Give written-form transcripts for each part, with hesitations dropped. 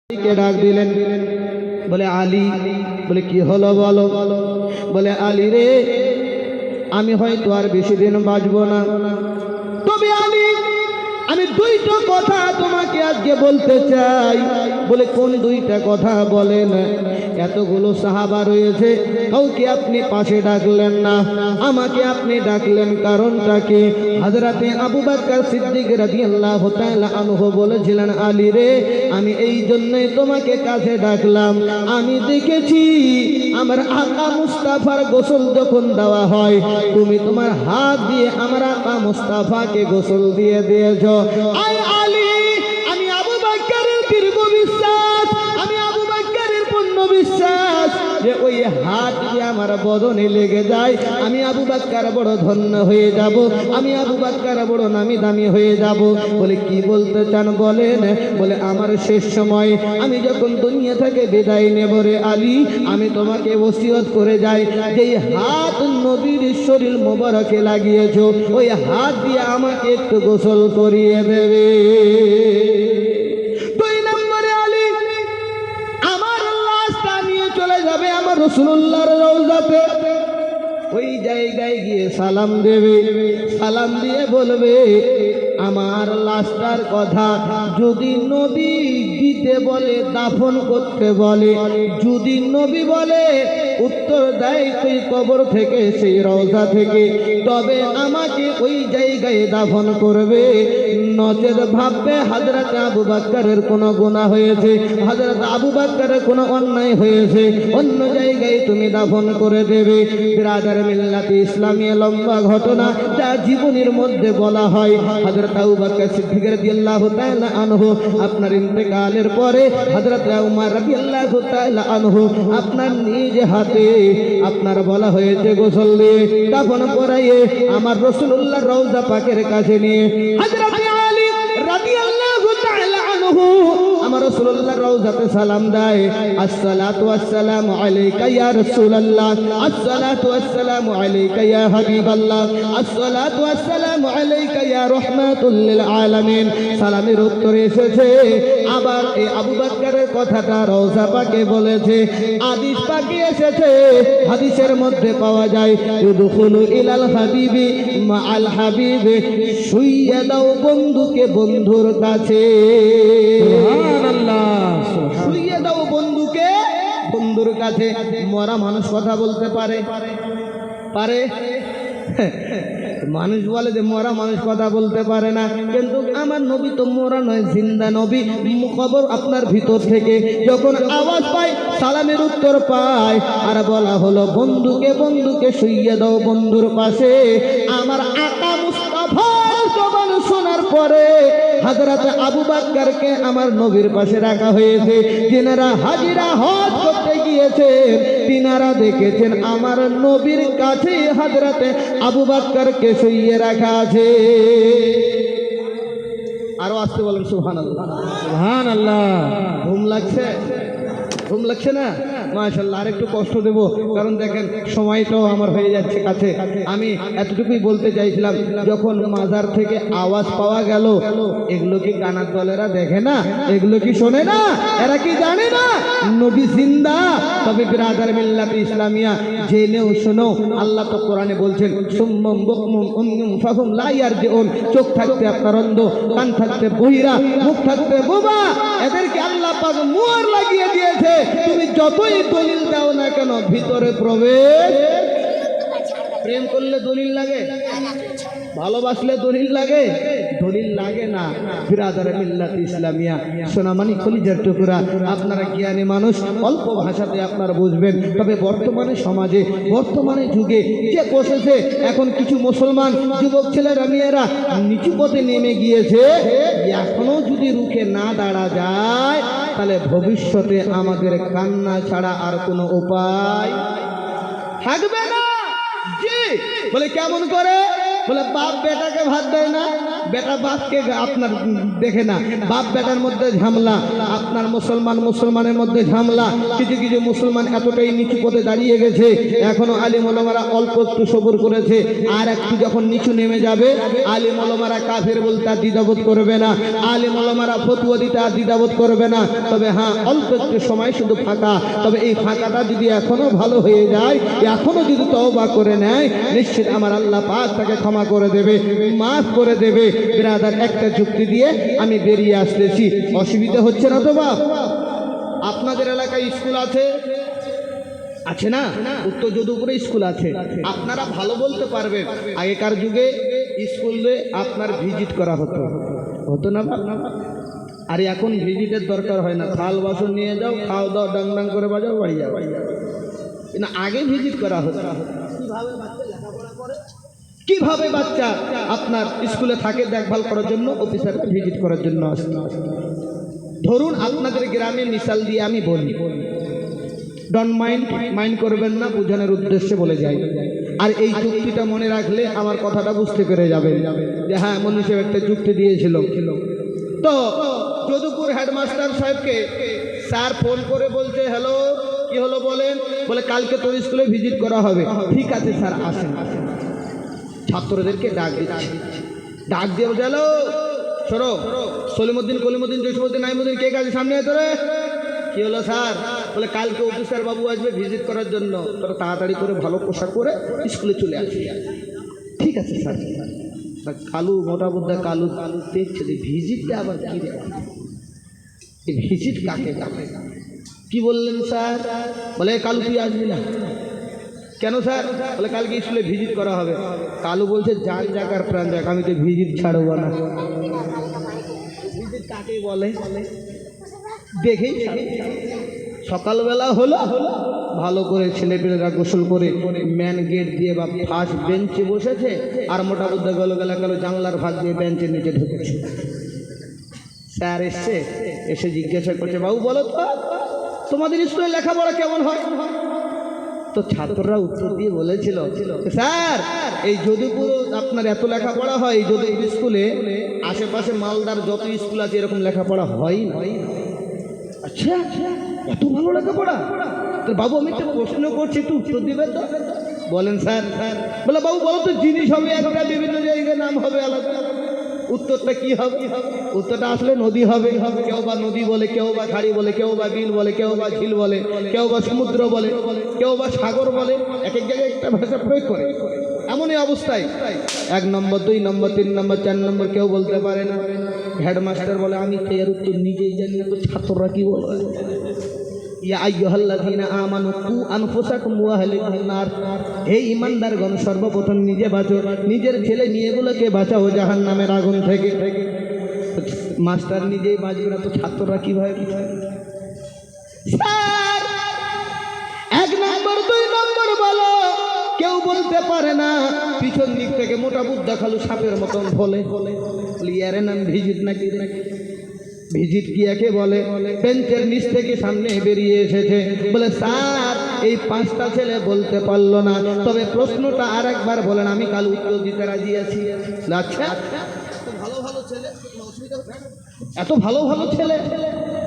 কে ডাক দিলেন, বলে আলী। বলে কি হলো বলো? বলে আলী রে, আমি হয়তো আর বেশি দিন বাঁচবো না, তবে আলী আমি দুইটা কথা তোমাকে আজকে বলতে চাই। বলে কোন দুইটা কথা বলেন? এতগুলো সাহাবা রয়েছে, কাউকে আপনি পাশে ডাকলেন না, আমাকে আপনি ডাকলেন, কারণটা কি? হযরতে আবু বকর সিদ্দিক রাদিয়াল্লাহু তাআলা আনহু বলেছিলেন, আলী রে, আমি এই জন্যই তোমাকে কাছে ডাকলাম, আমি দেখেছি আমার আকা মুস্তাফার গোসল যখন দেওয়া হয়, তুমি তোমার হাত দিয়ে আমার আকা মুস্তাফাকে গোসল দিয়ে দিয়েছো। আয় আলী, আমি আবু বকরের দীর্ঘ বিশ্বাস, আমি আবু বকরের পূর্ণ বিশ্বাস যে ওই হাত দিয়ে আমার বদনে লেগে যায়, আমি আবু বকর বড় ধন্য হয়ে যাব, আমি আবু বকর বড় নামি দামি হয়ে যাব। বলে কি বলতে চান বলেন? বলে আমার শেষ সময় আমি যখন দুনিয়া থেকে বিদায় নেব রে আলী, আমি তোমাকে ওসিয়ত করে যাই, যেই হাত নবীর শরীর মোবারকে লাগিয়েছো, ওই হাত দিয়ে আমাকে একটু গোসল করিয়ে দেবে। দুই নম্বরে আলী আমার লাশটা নিয়ে চলে যাবে আমার রাসূলুল্লাহর রওজাতে, ওই জায়গায় গিয়ে সালাম দেবে, সালাম দিয়ে বলবে আমার লাশটার কথা যদি নবী দিতে বলে, দাফন করতে বলে, যদি নবী বলে উত্তর দেয় তুই কবর থেকে সেই রওজা থেকে, তবে আমাকে ওই জায়গায় দাফন করবে। নচেত ভাববে হযরত আবু বকরের কোনো গুনাহ হয়েছে, হযরত আবু বকরের কোনো অন্যায় হয়েছে, অন্য জায়গায় তুমি দাফন করে দেবে। বিরাদার মিল্লাতে ইসলামিয়া লম্বা ঘটনা যা জীবনের মধ্যে বলা হয়। হযরত আবু বকর সিদ্দিক রাদিয়াল্লাহু তাআলা আনহু আপনার ইন্তেকালের পরে হযরত উমর রাদিয়াল্লাহু তাআলা আনহু আপনার নিজ হাতে আপনার বলা হয়েছে গোসল দিয়ে দাফন করাইয়ে আমার রাসূলুল্লাহর রওজা পাকের কাছে নিয়ে হযরত আলী রাদিয়াল্লাহু তাআলা আনহু আমার রাসূলুল্লাহর রওজাতে সালাম দেয়, আসসালাতু ওয়াসসালামু আলাইকা ইয়া রাসূলুল্লাহ, আসসালাতু ওয়াসসালামু আলাইকা ইয়া হাবিবাল্লাহ, আসসালাতু ওয়াসসালামু আলাইকা ইয়া রাহমাতুল লিল আলামিন। সালামের উত্তরে এসেছে আবার এই আবু বকরের কথাটা রওজা পাকে বলেছে, হাদিস পাকে এসেছে, হাদিসের মধ্যে পাওয়া যায় ইদখুলু ইলাল হাবিবি মাআল হাবিবি, শুইয়ে দাও বন্ধুকে বন্ধুর কাছে। শুইয়ে দাও বন্ধুকে বন্ধুর কাছে। মরা মানুষ কথা বলতে পারে? পারে? মানুষ বলে যে মরা মানুষ কথা বলতে পারে না, কিন্তু আমার নবী তো মরা নয়, জিন্দা নবী। কবর আপনার ভিতর থেকে যখন আওয়াজ পায়, সালামের উত্তর পায়, আর বলা হলো বন্ধুকে বন্ধুকে শুইয়ে দাও বন্ধুর পাশে। আমার আকা মুস্তাফার জবান শোনার পরে হযরত আবু বকরকে আমার নবীর পাশে রাখা হয়েছে। যিনারা হাজিরা হজ করতে গিয়েছেন তিনারা দেখেছেন আমার নবীর কাছে হযরত আবু বকরকে শুইয়ে রাখা আছে। আরো আসতে বলেন সুবহানাল্লাহ, সুবহানাল্লাহ। ঘুম লাগছে? ঘুম লাগছে না? মাশাআল্লাহ। আর একটু কষ্ট দেব, কারণ দেখেন সময়টাও আমার হয়ে যাচ্ছে কাছে। আমি এতটুকুই বলতে চাইছিলাম, যখন মাজার থেকে আওয়াজ পাওয়া গেল, এগুলো কি কানার দলেরা দেখে না? এগুলো কি শোনে না? এরা কি জানে না নবী জিন্দা? তবে বিরাদার মিল্লাত ইসলামিয়া জেনেও শোনো, আল্লাহ তো কোরআনে বলছেন সুম্মুম বুকমুম উম্মুম ফাহুম লা ইয়ারজিউন। চোখ থাকতে আপনার অন্ধ, কান থাকতে বহিরা, মুখ থাকতে বোবা, এদেরকে আল্লাহ পাক মুহর লাগিয়ে দিয়েছে। তুমি যতই দলিল দাও না কেন, ভিতরে প্রবেশ। প্রেম করলে দলিল লাগে, ভালোবাসলে দলিল লাগে? দলিল লাগে না। বিরাদার মিল্লাত ইসলামিয়া সোনামানি কলিজার টুকরা, আপনারা জ্ঞানী মানুষ, অল্প ভাষাতে আপনারা বুঝবেন। তবে বর্তমানে সমাজে, বর্তমানে যুগে যে বসেছে, এখন কিছু মুসলমান যুবক ছেলেরা মেয়েরা নিচু পথে নেমে গিয়েছে। এখনো যদি রুখে না দাঁড়া যায়, তাহলে ভবিষ্যতে আমাদের কান্না ছাড়া আর কোনো উপায় থাকবে না। জি বলে কেমন করে? বলে বাপ বেটাকে ভাত দেয় না, বেটা বাপকে আপনার দেখে না, বাপ বেটার মধ্যে ঝামেলা, আপনার মুসলমানের মধ্যে ঝামেলা। কিছু কিছু মুসলমান এতটাই নিচু পদে দাঁড়িয়ে গেছে, এখনো আলিম ওলামারা অল্প একটু সবুর করেছে, আর একটু যখন নিচু নেমে যাবে আলিম ওলামারা কাফের বলতে আর দ্বিধাবোধ করবে না, আলিম ওলামারা ফতোয়া দিতে আর দ্বিধাবোধ করবে না। তবে হ্যাঁ, অল্প একটু সময় শুধু ফাঁকা, তবে এই ফাঁকাটা যদি এখনো ভালো হয়ে যায়, এখনো যদি তওবা করে নেয়, নিশ্চিত আমার আল্লাহ পাক তাকে ক্ষমা করে দেবে, মাফ করে দেবে। ব্রাদার, একটা যুক্তি দিয়ে আমি বেরিয়ে আসতেছি, অসুবিধা হচ্ছে না তো বাপ? আপনাদের এলাকায় স্কুল আছে? আছে না? উত্তর যদুপুরে স্কুল আছে, আপনারা ভালো বলতে পারবেন। আগেকার যুগে স্কুলে আপনার ভিজিট করা হতো, হতো না? আর এখন ভিজিটের দরকার হয় না, থাল বাসন নিয়ে যাও, খাও দাও, ডাং ডাং করে বাজাও, বাড়ি যাও। না, আগে ভিজিট করা হতো। কিভাবে বাচ্চা আপনার স্কুলে থাকে দেখভাল করার জন্য অফিসারকে ভিজিট করার জন্য আসে। ধরুন আপনাদের গ্রামে মিসাল দিয়ে আমি বলি, ডোন্ট মাইন্ড করবেন না, বোঝানোর উদ্দেশ্যে বলে যাই। আর এই যুক্তিটা মনে রাখলে আমার কথাটা বুঝতে পেরে যাবেন যে হ্যাঁ, মনীষ একটা যুক্তি দিয়েছিল। তো যদুপুর হেডমাস্টার সাহেবকে স্যার ফোন করে বলছে, হ্যালো, কি হলো বলেন? বলে কালকে তোর স্কুলে ভিজিট করা হবে। ঠিক আছে স্যার, আসেন। ছাত্রদেরকে ডাক দিয়ে বলছে, হ্যালো সরো, সলিমুদ্দিন, কলিমুদ্দিন, জসিমুদ্দিন, নাইমুদ্দিন, কে কাজে সামনে আয় তোরে? কি হলো স্যার? বলে কালকে অফিসার বাবু আসবে ভিজিট করার জন্য, তোরা তাড়াতাড়ি করে ভালো পোশাক করে স্কুলে চলে আসবি। ঠিক আছে স্যার। কালু, মোটা বুদ্ধা কালু দেখছে যে ভিজিটটা আবার কি রে, এই ভিজিট কাকে? কি বললেন স্যার? বলে কালু তুই আসবি না কেন স্যার? বলে কালকে স্কুলে ভিজিট করা হবে। কালু বলছে, যার জায়গার প্রাণ যাক, আমি তো ভিজিট ছাড়বো না। ভিজিট কাকে বলে দেখেই সকালবেলা হলো, ভালো করে ছেলেপেলেরা গোসল করে ম্যান গেট দিয়ে বা ফার্স্ট বেঞ্চে বসেছে, আর মোটা বুদ্ধা গেল জানলার ভাগ দিয়ে বেঞ্চের নিচে ঢুকেছে। স্যার এসে জিজ্ঞাসা করছে, বাবু বলো তো তোমাদের স্কুলে লেখাপড়া কেমন হয়? তো ছাত্ররা উত্তর দিয়ে বলেছিল, স্যার এই যদুপুর আপনার এত লেখাপড়া হয়, এই যদুপুর স্কুলে আশেপাশে মালদার যত স্কুল আছে এরকম লেখাপড়া হয় না। আচ্ছা, এত ভালো লেখাপড়া? তো বাবু আমি একটা প্রশ্ন করছি, একটু উত্তর দিবে তো? বলেন স্যার। বলে বাবু বলো তো, জিনিস হবে একটা, বিভিন্ন জায়গায় নাম হবে আলাদা, উত্তরটা কি হবে? উত্তরটা আসলে নদী হবে। কেউ বা নদী বলে, কেউ বা খাড়ি বলে, কেউ বা বিল বলে, কেউ বা ঝিল বলে, কেউ বা সমুদ্র বলে, কেউ বা সাগর বলে, এক এক জায়গায় একটা ভাষা প্রয়োগ করে। এমনই অবস্থায় 1 নম্বর, 2 নম্বর, 3 নম্বর, 4 নম্বর কেউ বলতে পারে না। হেডমাস্টার বলে, আমি তো এর উত্তর নিজেই জানি না, তো ছাত্ররা কি বলে? ইয়া আইয়ুহাল্লাযীনা আমানু কু আনফুসাকুম ওয়া আহলিকুম নার, হে ঈমানদারগণ, সর্বপ্রথম নিজে বাঁচো, নিজের ছেলে মেয়েগুলোকে বাঁচাও জাহান্নামের আগুন থেকে। মাস্টার নিজেই বাঁচবে না, তো ছাত্ররা কিভাবে? স্যার 1 নম্বর, 2 নম্বর বলো, কেউ বলতে পারে না। পিছন দিক থেকে মোটা বুদ্ধা খালু সাপের মতন বলে, ইয়ারে নাম ভিজিট নাকি? ভিজিট কি একে বলে? বেঞ্চের নিচ থেকে সামনে বেরিয়ে এসেছে, বলে স্যার এই 5টা ছেলে বলতে পারলো না, তবে প্রশ্নটা আর একবার বলেন, আমি কাল উত্তর দিতে রাজি আছি। আচ্ছা, এত ভালো ভালো ছেলে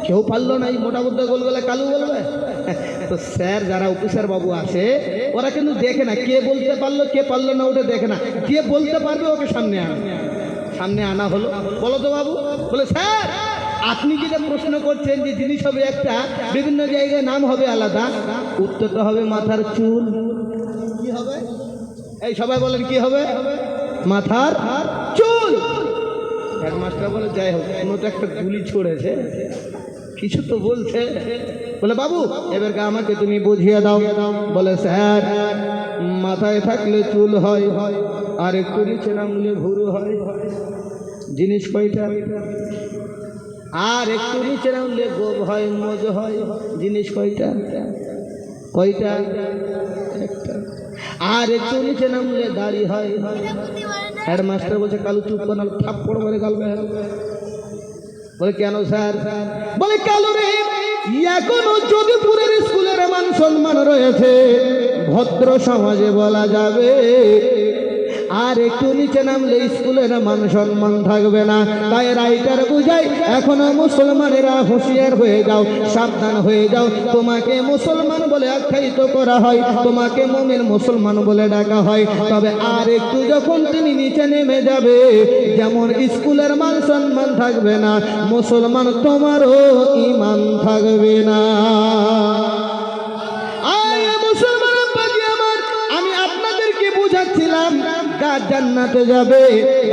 কেউ পারলো না, এই মোটা বুদ্ধা গোলবেলা কালু বলবে? তো স্যার যারা অফিসার বাবু আসে ওরা কিন্তু দেখে না কে বলতে পারলো কে পারলো না, ওটা দেখে না, যে বলতে পারবে ওকে সামনে আনা হলো। বলো তো বাবু? বলে স্যার আপনি যেটা প্রশ্ন করছেন যে জিনিস হবে একটা, বিভিন্ন জায়গায় নাম হবে আলাদা, উত্তরটা হবে মাথার চুল। কি হবে? এই সবাই বলেন কি হবে? মাথার চুল। হেডমাস্টার বলে, যাই হোক, কোনো তো একটা গুলি ছড়েছে, কিছু তো বলছে। বলে বাবু এবার আমাকে তুমি বুঝিয়ে দাও। বলে স্যার মাথায় থাকলে চুল হয়, আর একটু নিচে নামলে ভুরু হয়। জিনিস কয়টা? আর একটু নিচে নামলে গোব হয়, মজ হয়। জিনিস কয়টা? কয়টা? একটা। আর একটু নিচে নামলে দাড়ি হয়। হেডমাস্টার বলছে, কালু চুপ কর, থাপ্পড় মারে গালবে। বলে কেন স্যার? বলে কালু রে, এখনো যদুপুরের স্কুলের মান সম্মান রয়েছে, ভদ্র সমাজে বলা যাবে আর একটু নিচে নামলে স্কুলের মান সম্মান থাকবে না। তাই রাইটার বুঝাই, এখনো মুসলমানেরা হুঁশিয়ার হয়ে যাও, সাবধান হয়ে যাও। তোমাকে মুসলমান বলে আখ্যায়িত করা হয়, তোমাকে মুমিন মুসলমান বলে ডাকা হয়, তবে আর একটু যখন তুমি নিচে নেমে যাবে, যেমন স্কুলের মান সম্মান থাকবে না, মুসলমান তোমারও ঈমান থাকবে না। আমি আপনাদেরকে বুঝাচ্ছিলাম, গাছ জান্নাতে যাবে,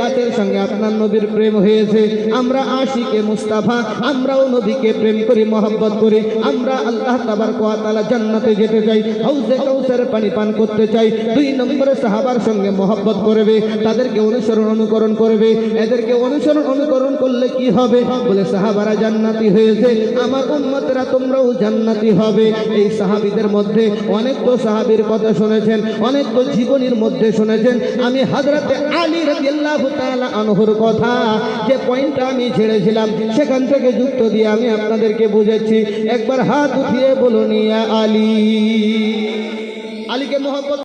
গাছের সঙ্গে আপনার নবীর প্রেম হয়েছে। আমরা আশিকে মুস্তাফা, আমরাও নবীকে প্রেম করি, মহব্বত করি। আমরা আল্লাহ তাবারক ওয়া তাআলা জান্নাতে যেতে চাই, হাউজে কাউসারের পানি পান করতে চাই। 2 নম্বরে সাহাবার সঙ্গে মহব্বত করবে, তাদেরকে অনুকরণ করবে। এদেরকে অনুকরণ করলে কি হবে? বলে সাহাবারা জান্নাতি হয়েছে, আমার উম্মতরা তোমরাও জান্নাতি হবে। এই সাহাবীদের মধ্যে অনেক তো সাহাবীর কথা শুনেছেন, অনেক তো জীবনীর মধ্যে শুনেছেন। আমি হযরতে আলী রাদিয়াল্লাহু তাআলা আনহুর কথা, যে পয়েন্টটা আমি ছেড়েছিলাম, সেখান থেকে যুক্ত দিয়ে আমি আপনাদেরকে বুঝাচ্ছি। একবার হাত উঠিয়ে বলুন ইয়া আলী। আলীকে মহব্বত